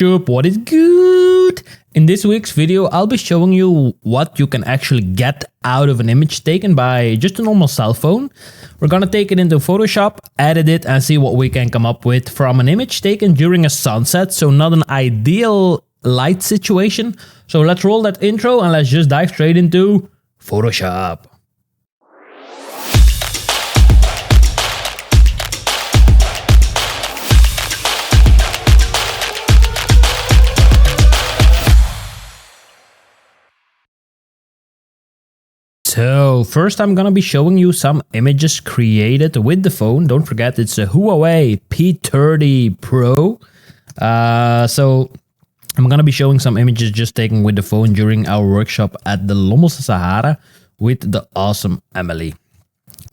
What is good? In this week's video, I'll be showing you what you can actually get out of an image taken by just a normal cell phone. We're gonna take it into Photoshop, edit it, and see what we can come up with from an image taken during a sunset, so not an ideal light situation. So let's roll that intro and let's just dive straight into Photoshop. So first I'm gonna be showing you some images created with the phone. Don't forget it's a Huawei P30 Pro. So I'm gonna be showing some images just taken with the phone during our workshop at the Lommelse Sahara with the awesome Emilie.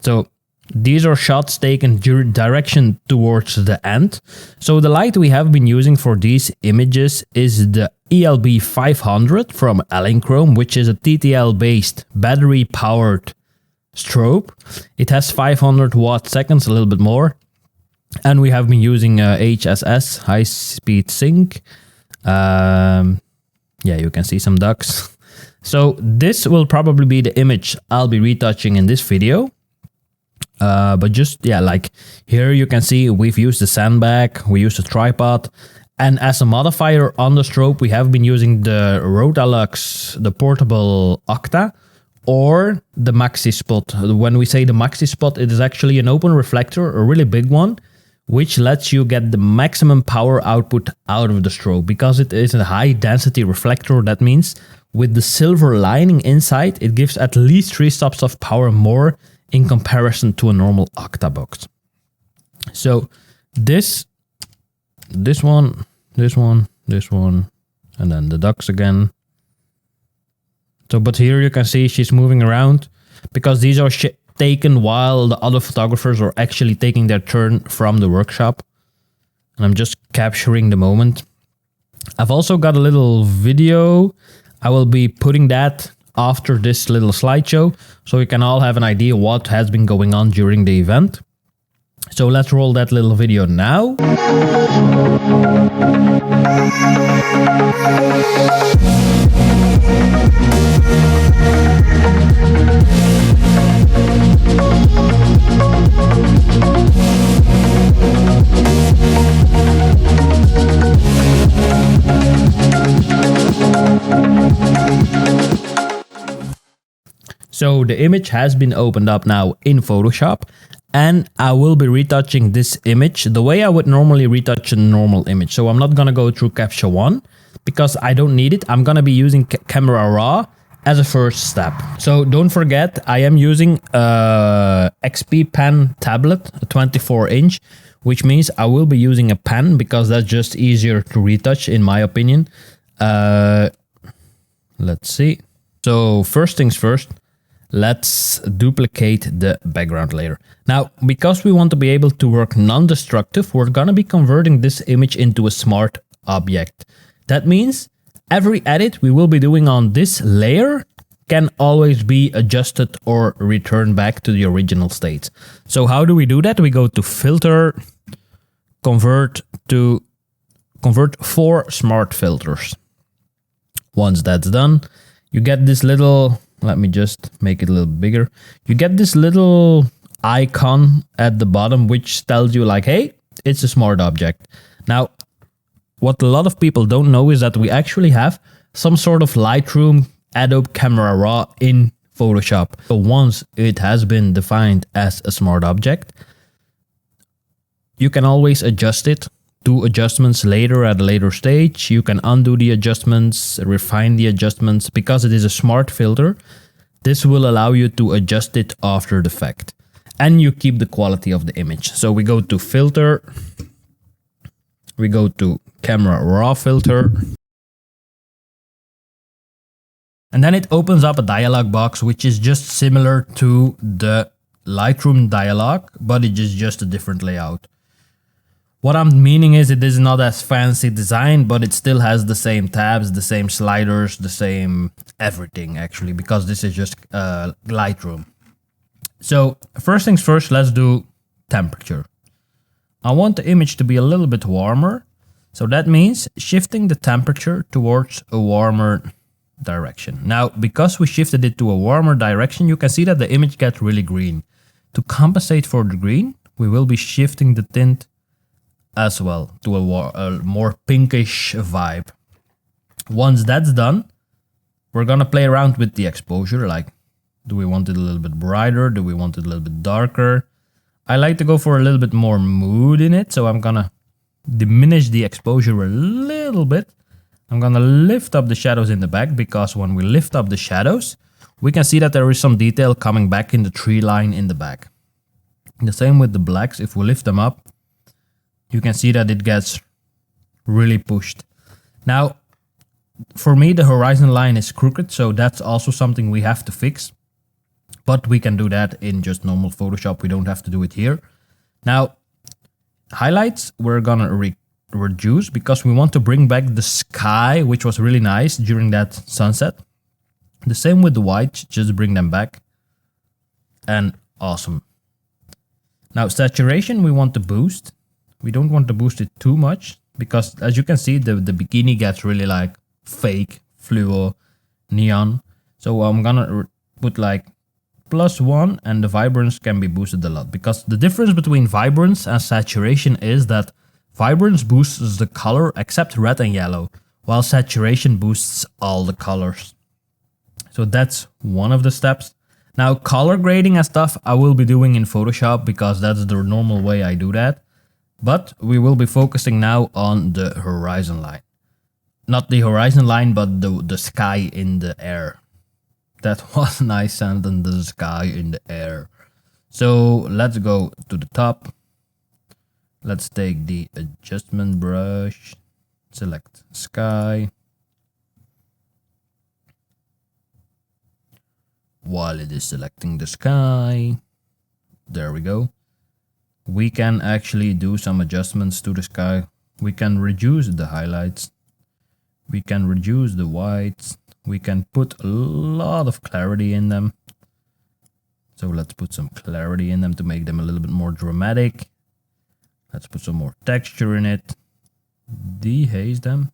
So these are shots taken direction towards the end. So the light we have been using for these images is the ELB 500 from Elinchrom, which is a TTL based battery powered strobe. It has 500 watt seconds, a little bit more. And we have been using HSS, high speed sync. Yeah, you can see some ducks. So this will probably be the image I'll be retouching in this video. But just, yeah, like here you can see we've used the sandbag, we used a tripod, and as a modifier on the strobe, we have been using the Rodalux, the portable Octa, or the Maxi Spot. When we say the Maxi Spot, it is actually an open reflector, a really big one, which lets you get the maximum power output out of the strobe. Because it is a high density reflector, that means with the silver lining inside, it gives at least 3 stops of power more in comparison to a normal octabox. So this one, and then the ducks again. So, but here you can see she's moving around because these are taken while the other photographers are actually taking their turn from the workshop. And I'm just capturing the moment. I've also got a little video. I will be putting that after this little slideshow, so you can all have an idea what has been going on during the event. So let's roll that little video now. So the image has been opened up now in Photoshop, and I will be retouching this image the way I would normally retouch a normal image. So I'm not gonna go through Capture One because I don't need it. I'm gonna be using Camera Raw as a first step. So don't forget, I am using a XP pen tablet, a 24-inch, which means I will be using a pen because that's just easier to retouch in my opinion. Let's see. So first things first, let's duplicate the background layer. Now, because we want to be able to work non-destructive, we're gonna be converting this image into a smart object. That means every edit we will be doing on this layer can always be adjusted or returned back to the original state. So how do we do that? We go to Filter, Convert for Smart Filters. Once that's done, you get this little, let me just make it a little bigger. You get this little icon at the bottom, which tells you like, hey, it's a smart object. Now, what a lot of people don't know is that we actually have some sort of Lightroom Adobe Camera Raw in Photoshop. So once it has been defined as a smart object, you can always adjust it. Do adjustments later at a later stage. You can undo the adjustments, refine the adjustments. Because it is a smart filter, this will allow you to adjust it after the fact. And you keep the quality of the image. So we go to Filter, we go to Camera Raw Filter. And then it opens up a dialog box, which is just similar to the Lightroom dialog, but it is just a different layout. What I'm meaning is it is not as fancy design, but it still has the same tabs, the same sliders, the same everything actually, because this is just Lightroom. So first things first, let's do temperature. I want the image to be a little bit warmer. So that means shifting the temperature towards a warmer direction. Now, because we shifted it to a warmer direction, you can see that the image gets really green. To compensate for the green, we will be shifting the tint as well to a more pinkish vibe. Once that's done, we're gonna play around with the exposure. Like, do we want it a little bit brighter? Do we want it a little bit darker? I like to go for a little bit more mood in it, so I'm gonna diminish the exposure a little bit. I'm gonna lift up the shadows in the back, because when we lift up the shadows, we can see that there is some detail coming back in the tree line in the back. The same with the blacks. If we lift them up, you can see that it gets really pushed. Now, for me, the horizon line is crooked, so that's also something we have to fix. But we can do that in just normal Photoshop. We don't have to do it here. Now, highlights, we're gonna reduce, because we want to bring back the sky, which was really nice during that sunset. The same with the whites, just bring them back. And awesome. Now, saturation, we want to boost. We don't want to boost it too much, because as you can see, the bikini gets really like fake, fluo, neon. So I'm gonna put like +1, and the vibrance can be boosted a lot, because the difference between vibrance and saturation is that vibrance boosts the color except red and yellow, while saturation boosts all the colors. So that's one of the steps. Now, color grading and stuff I will be doing in Photoshop, because that's the normal way I do that. But we will be focusing now on the horizon line. Not the horizon line, but the sky in the air. That was a nice sentence, the sky in the air. So let's go to the top. Let's take the adjustment brush, select sky. While it is selecting the sky, there we go. We can actually do some adjustments to the sky. We can reduce the highlights. We can reduce the whites. We can put a lot of clarity in them. So let's put some clarity in them to make them a little bit more dramatic. Let's put some more texture in it. Dehaze them.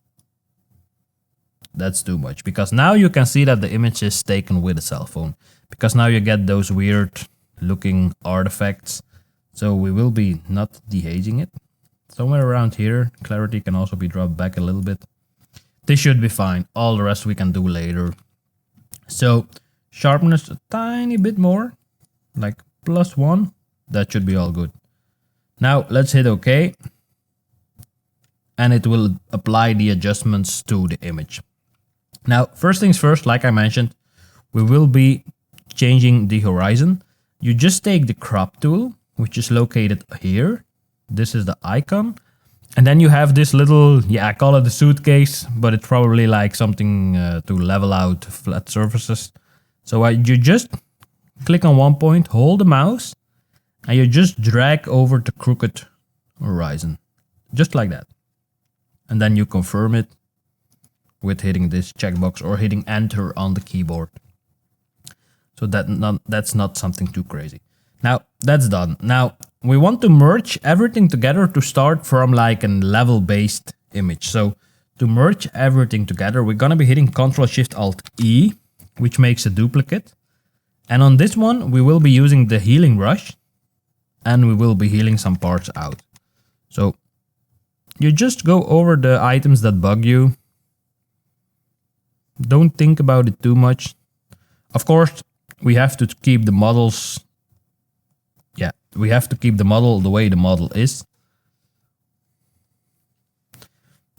That's too much, because now you can see that the image is taken with a cell phone, because now you get those weird looking artifacts. So we will be not dehazing it. Somewhere around here, clarity can also be dropped back a little bit. This should be fine. All the rest we can do later. So sharpness a tiny bit more, like +1. That should be all good. Now let's hit OK. And it will apply the adjustments to the image. Now, first things first, like I mentioned, we will be changing the horizon. You just take the crop tool, which is located here. This is the icon. And then you have this little, I call it a suitcase, but it's probably like something to level out flat surfaces. So you just click on one point, hold the mouse, and you just drag over the crooked horizon. Just like that. And then you confirm it with hitting this checkbox or hitting enter on the keyboard. So that's not something too crazy. Now that's done. Now we want to merge everything together to start from like a level based image. So to merge everything together, we're gonna be hitting Ctrl-Shift-Alt-E, which makes a duplicate. And on this one, we will be using the healing brush, and we will be healing some parts out. So you just go over the items that bug you. Don't think about it too much. Of course, we have to keep the models. We have to keep the model the way the model is.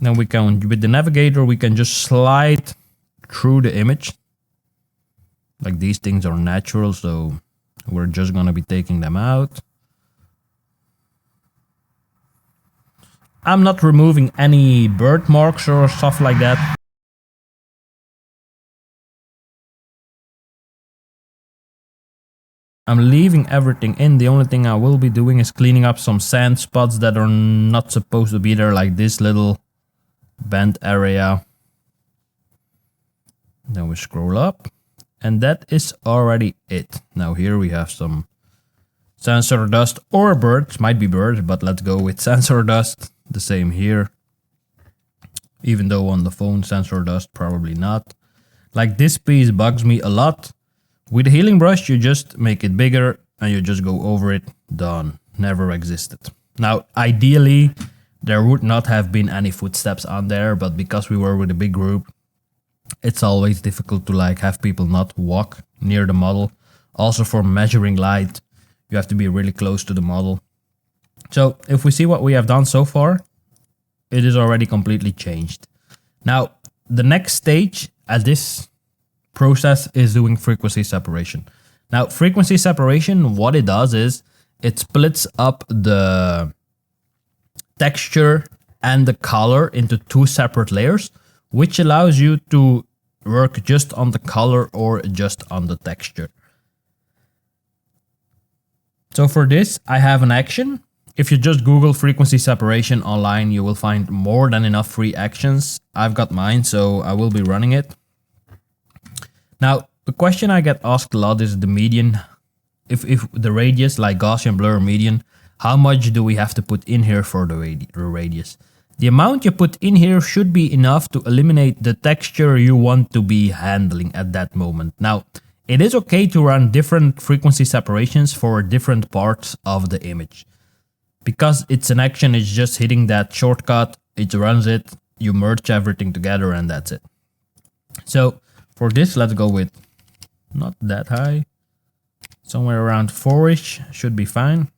Then we can, with the navigator, we can just slide through the image. Like these things are natural, so we're just gonna be taking them out. I'm not removing any bird marks or stuff like that. I'm leaving everything in. The only thing I will be doing is cleaning up some sand spots that are not supposed to be there, like this little bend area. Then we scroll up, and that is already it. Now here we have some sensor dust or birds, might be birds, but let's go with sensor dust. The same here. even though on the phone sensor does, probably not. Like this piece bugs me a lot. With a healing brush, you just make it bigger and you just go over it, done, never existed. Now, ideally, there would not have been any footsteps on there, but because we were with a big group, it's always difficult to like have people not walk near the model. Also for measuring light, you have to be really close to the model. So if we see what we have done so far, it is already completely changed. Now, the next stage at this process is doing frequency separation. Now, frequency separation, what it does is it splits up the texture and the color into two separate layers, which allows you to work just on the color or just on the texture. So for this, I have an action. If you just Google frequency separation online, you will find more than enough free actions. I've got mine, so I will be running it. Now, the question I get asked a lot is the median. If the radius, like Gaussian blur median, how much do we have to put in here for the radius? The amount you put in here should be enough to eliminate the texture you want to be handling at that moment. Now, it is okay to run different frequency separations for different parts of the image. Because it's an action, it's just hitting that shortcut, it runs it, you merge everything together and that's it. So for this, let's go with not that high, somewhere around 4-ish should be fine.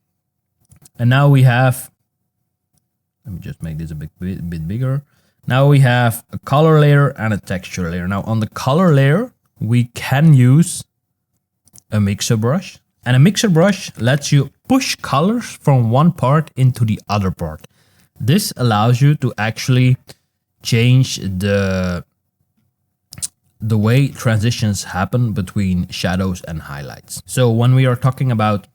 And now we have, let me just make this a bit bigger. Now we have a color layer and a texture layer. Now on the color layer, we can use a mixer brush. And a mixer brush lets you push colors from one part into the other part. This allows you to actually change the way transitions happen between shadows and highlights. So when we are talking about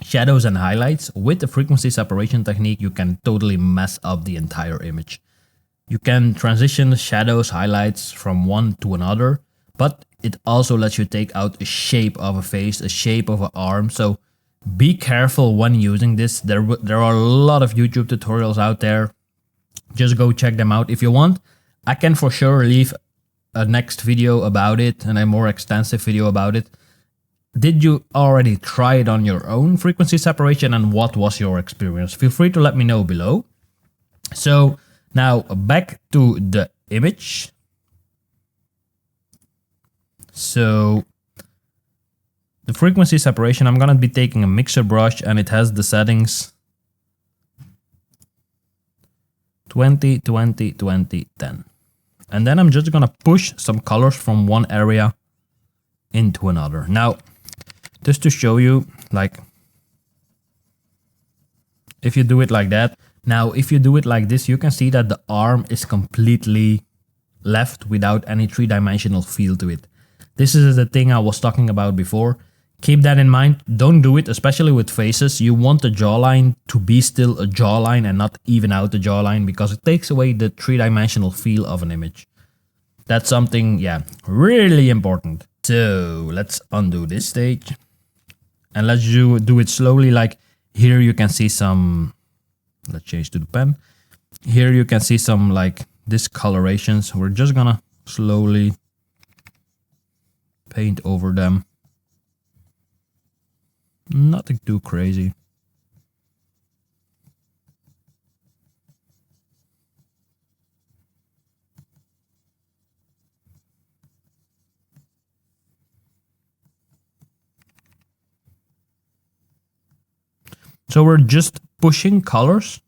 shadows and highlights, with the frequency separation technique, you can totally mess up the entire image. You can transition shadows, highlights from one to another, but it also lets you take out a shape of a face, a shape of an arm. So be careful when using this. There are a lot of YouTube tutorials out there. Just go check them out if you want. I can for sure leave a next video about it and a more extensive video about it. Did you already try it on your own frequency separation and what was your experience? Feel free to let me know below. So now back to the image. So the frequency separation, I'm gonna be taking a mixer brush and it has the settings 20, 20, 20, 10. And then I'm just gonna push some colors from one area into another. Now, just to show you, like, if you do it like that, now if you do it like this, you can see that the arm is completely left without any three-dimensional feel to it. This is the thing I was talking about before. Keep that in mind. Don't do it, especially with faces. You want the jawline to be still a jawline and not even out the jawline because it takes away the three-dimensional feel of an image. That's something, yeah, really important. So let's undo this stage and let's do it slowly. Like here you can see some, let's change to the pen. Here you can see some like discolorations. We're just gonna slowly paint over them. Nothing too crazy. So we're just pushing colors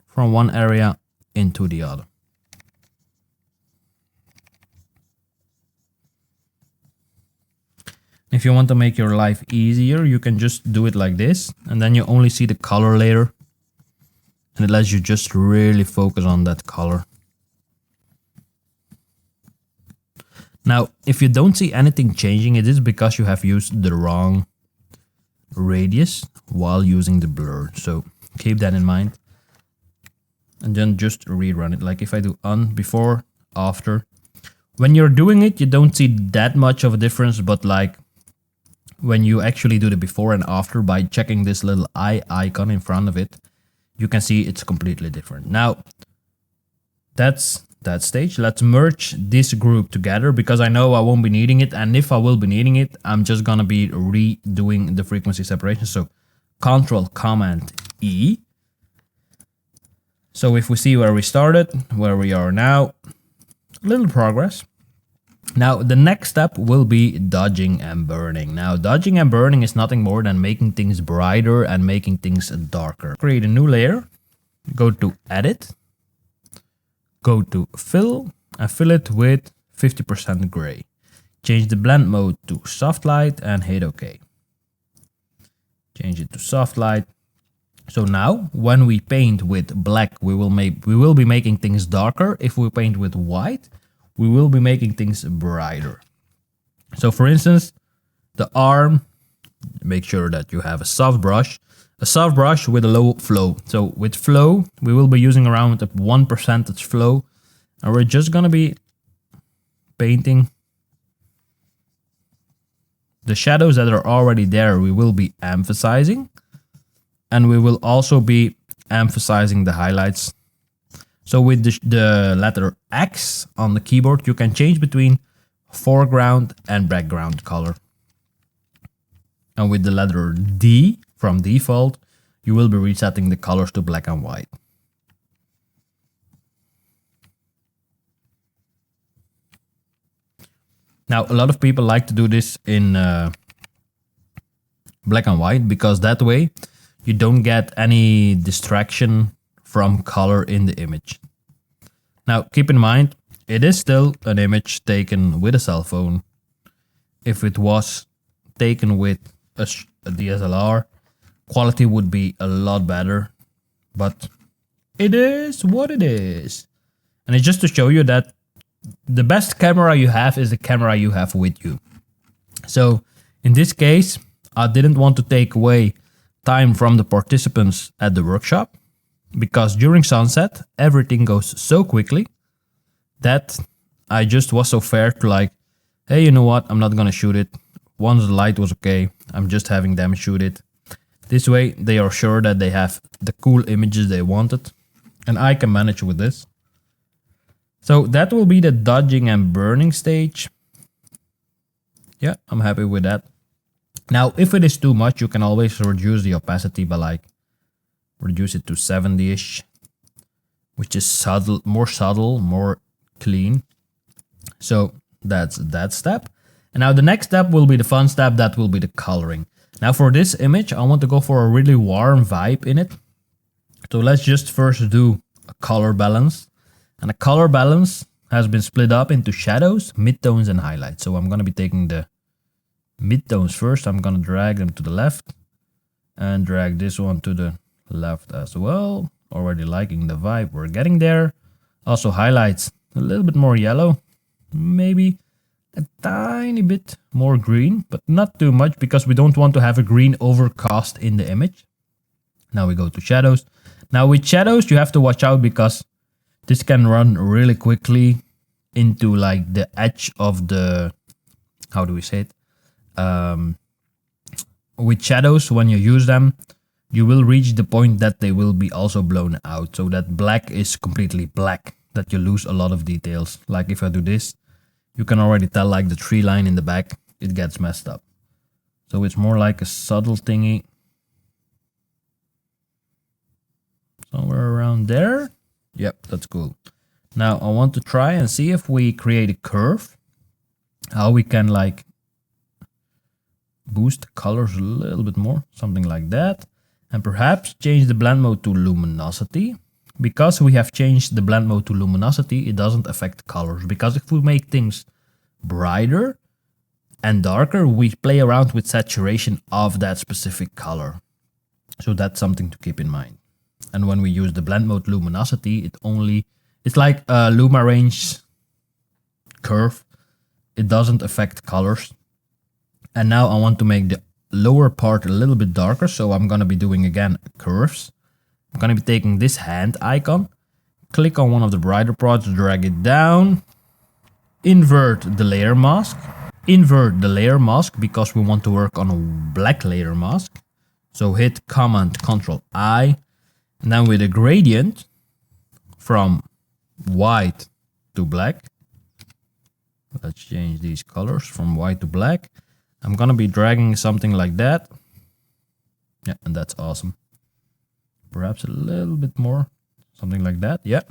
from one area into the other. If you want to make your life easier, you can just do it like this, and then you only see the color layer, and it lets you just really focus on that color. Now, if you don't see anything changing, it is because you have used the wrong radius while using the blur. So keep that in mind. And then just rerun it. Like if I do before, after. When you're doing it, you don't see that much of a difference, but like when you actually do the before and after by checking this little eye icon in front of it, you can see it's completely different. Now, That's that stage. Let's merge this group together because I know I won't be needing it. And if I will be needing it, I'm just gonna be redoing the frequency separation. So Control Command E. So if we see where we started, where we are now, little progress. Now the next step will be dodging and burning. Now dodging and burning is nothing more than making things brighter and making things darker. Create a new layer, go to Edit, go to Fill and fill it with 50% gray. Change the blend mode to soft light and hit OK. Change it to soft light. So now when we paint with black, we will be making things darker. If we paint with white, we will be making things brighter. So for instance, the arm, make sure that you have a soft brush with a low flow. So with flow, we will be using around a 1% flow, and we're just gonna be painting the shadows that are already there. We will be emphasizing, and we will also be emphasizing the highlights. So with the letter X on the keyboard, you can change between foreground and background color. And with the letter D from default, you will be resetting the colors to black and white. Now, a lot of people like to do this in black and white because that way you don't get any distraction from color in the image. Now, keep in mind, it is still an image taken with a cell phone. If it was taken with a DSLR, quality would be a lot better, but it is what it is. And it's just to show you that the best camera you have is the camera you have with you. So in this case, I didn't want to take away time from the participants at the workshop, because during sunset, everything goes so quickly that I just was so fair to like, hey, you know what? I'm not gonna shoot it. Once the light was okay, I'm just having them shoot it. This way, they are sure that they have the cool images they wanted, and I can manage with this. So that will be the dodging and burning stage. Yeah, I'm happy with that. Now, if it is too much, you can always reduce the opacity by like reduce it to 70-ish, which is subtle, more clean. So that's that step. And now the next step will be the fun step, that will be the coloring. Now for this image, I want to go for a really warm vibe in it. So let's just first do a color balance. And a color balance has been split up into shadows, midtones, and highlights. So I'm going to be taking the midtones first. I'm going to drag them to the left and drag this one to the left as well. Already liking the vibe. We're getting there. Also highlights, a little bit more yellow, maybe a tiny bit more green, but not too much because we don't want to have a green overcast in the image. Now we go to shadows. Now with shadows, you have to watch out because this can run really quickly into like the edge of the, how do we say it? With shadows, when you use them, you will reach the point that they will be also blown out. So that black is completely black, that you lose a lot of details. Like if I do this, you can already tell like the tree line in the back, it gets messed up. So it's more like a subtle thingy. Somewhere around there. Yep, that's cool. Now I want to try and see if we create a curve, how we can like boost the colors a little bit more, something like that. And perhaps change the blend mode to luminosity. Because we have changed the blend mode to luminosity, it doesn't affect colors. Because if we make things brighter and darker, we play around with saturation of that specific color. So that's something to keep in mind. And when we use the blend mode luminosity, it's like a luma range curve. It doesn't affect colors. And now I want to make the lower part a little bit darker. So I'm going to be doing again curves. I'm going to be taking this hand icon, click on one of the brighter parts, drag it down, invert the layer mask. Invert the layer mask because we want to work on a black layer mask. So hit Command Control I. And then with a gradient from white to black. Let's change these colors from white to black. I'm gonna be dragging something like that. Yeah, and that's awesome. Perhaps a little bit more, something like that. Yeah.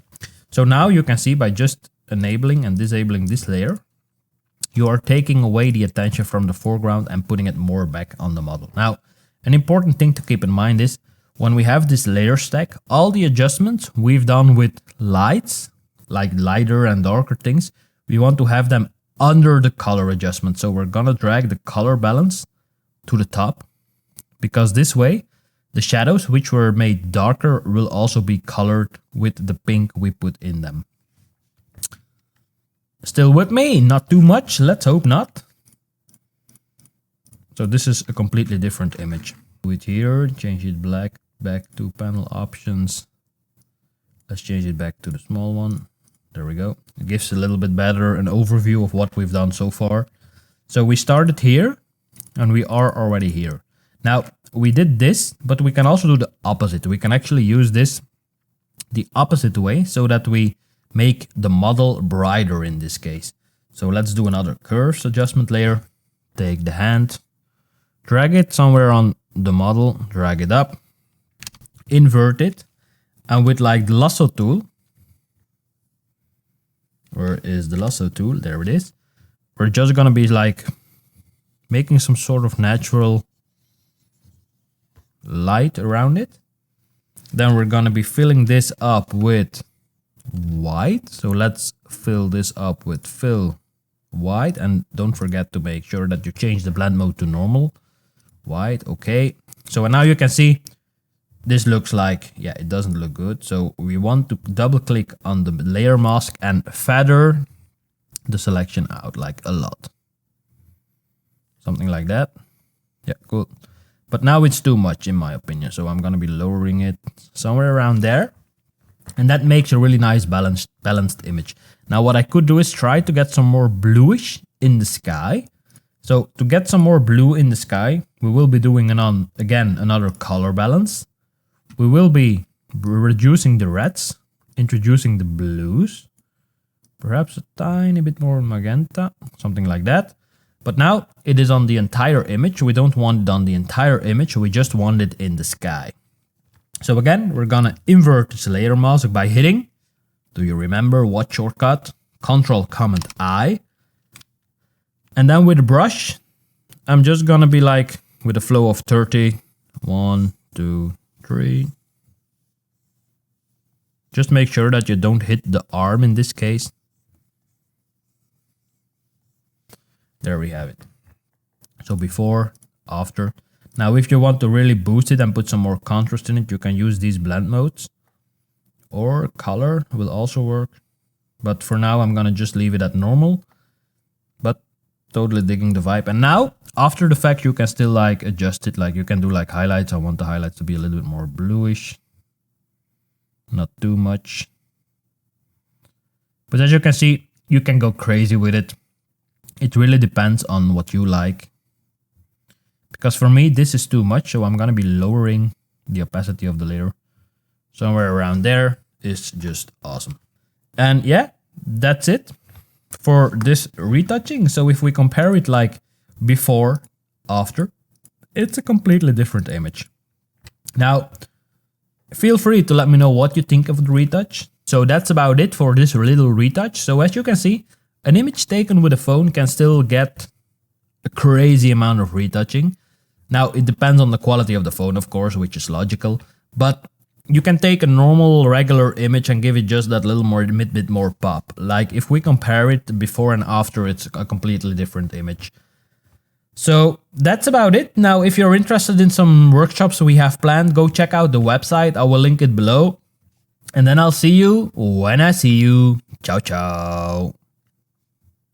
So now you can see by just enabling and disabling this layer, you are taking away the attention from the foreground and putting it more back on the model. Now, an important thing to keep in mind is when we have this layer stack, all the adjustments we've done with lights, like lighter and darker things, we want to have them under the color adjustment. So we're gonna drag the color balance to the top, because this way the shadows which were made darker will also be colored with the pink we put in them. Still with me? Not too much, let's hope not. So this is a completely different image. Do it here, change it black, back to panel options. Let's change it back to the small one. There we go. It gives a little bit better an overview of what we've done so far. So we started here and we are already here. Now we did this, but we can also do the opposite. We can actually use this the opposite way so that we make the model brighter in this case. So let's do another curves adjustment layer. Take the hand, drag it somewhere on the model, drag it up, invert it, and with like the lasso tool, where is the lasso tool? There it is. We're just gonna be like making some sort of natural light around it. Then we're gonna be filling this up with white. So let's fill this up with fill white, and don't forget to make sure that you change the blend mode to normal. White, okay. So now you can see this looks like, yeah, it doesn't look good. So we want to double click on the layer mask and feather the selection out like a lot. Something like that. Yeah, cool. But now it's too much in my opinion. So I'm gonna be lowering it somewhere around there. And that makes a really nice balanced image. Now what I could do is try to get some more bluish in the sky. So to get some more blue in the sky, we will be doing again another color balance. We will be reducing the reds, introducing the blues, perhaps a tiny bit more magenta, something like that. But now it is on the entire image. We don't want it on the entire image, we just want it in the sky. So again, we're gonna invert this layer mask by hitting, do you remember what shortcut? Control-Command-I. And then with a brush, I'm just gonna be like, with a flow of 30, 1, 2, 3. Just make sure that you don't hit the arm in this case. There we have it. So before, after. Now if you want to really boost it and put some more contrast in it, you can use these blend modes. Or color will also work. But for now I'm gonna just leave it at normal. But totally digging the vibe. And now, after the fact, you can still like adjust it. Like you can do like highlights. I want the highlights to be a little bit more bluish. Not too much. But as you can see, you can go crazy with it. It really depends on what you like. Because for me, this is too much. So I'm going to be lowering the opacity of the layer. Somewhere around there is just awesome. And yeah, that's it for this retouching. So if we compare it like before, after, it's a completely different image. Now, feel free to let me know what you think of the retouch. So that's about it for this little retouch. So as you can see, an image taken with a phone can still get a crazy amount of retouching. Now, it depends on the quality of the phone, of course, which is logical. But you can take a normal, regular image and give it just that little more, bit more pop. Like if we compare it before and after, it's a completely different image. So that's about it. Now, if you're interested in some workshops we have planned, go check out the website. I will link it below. And then I'll see you when I see you. Ciao, ciao.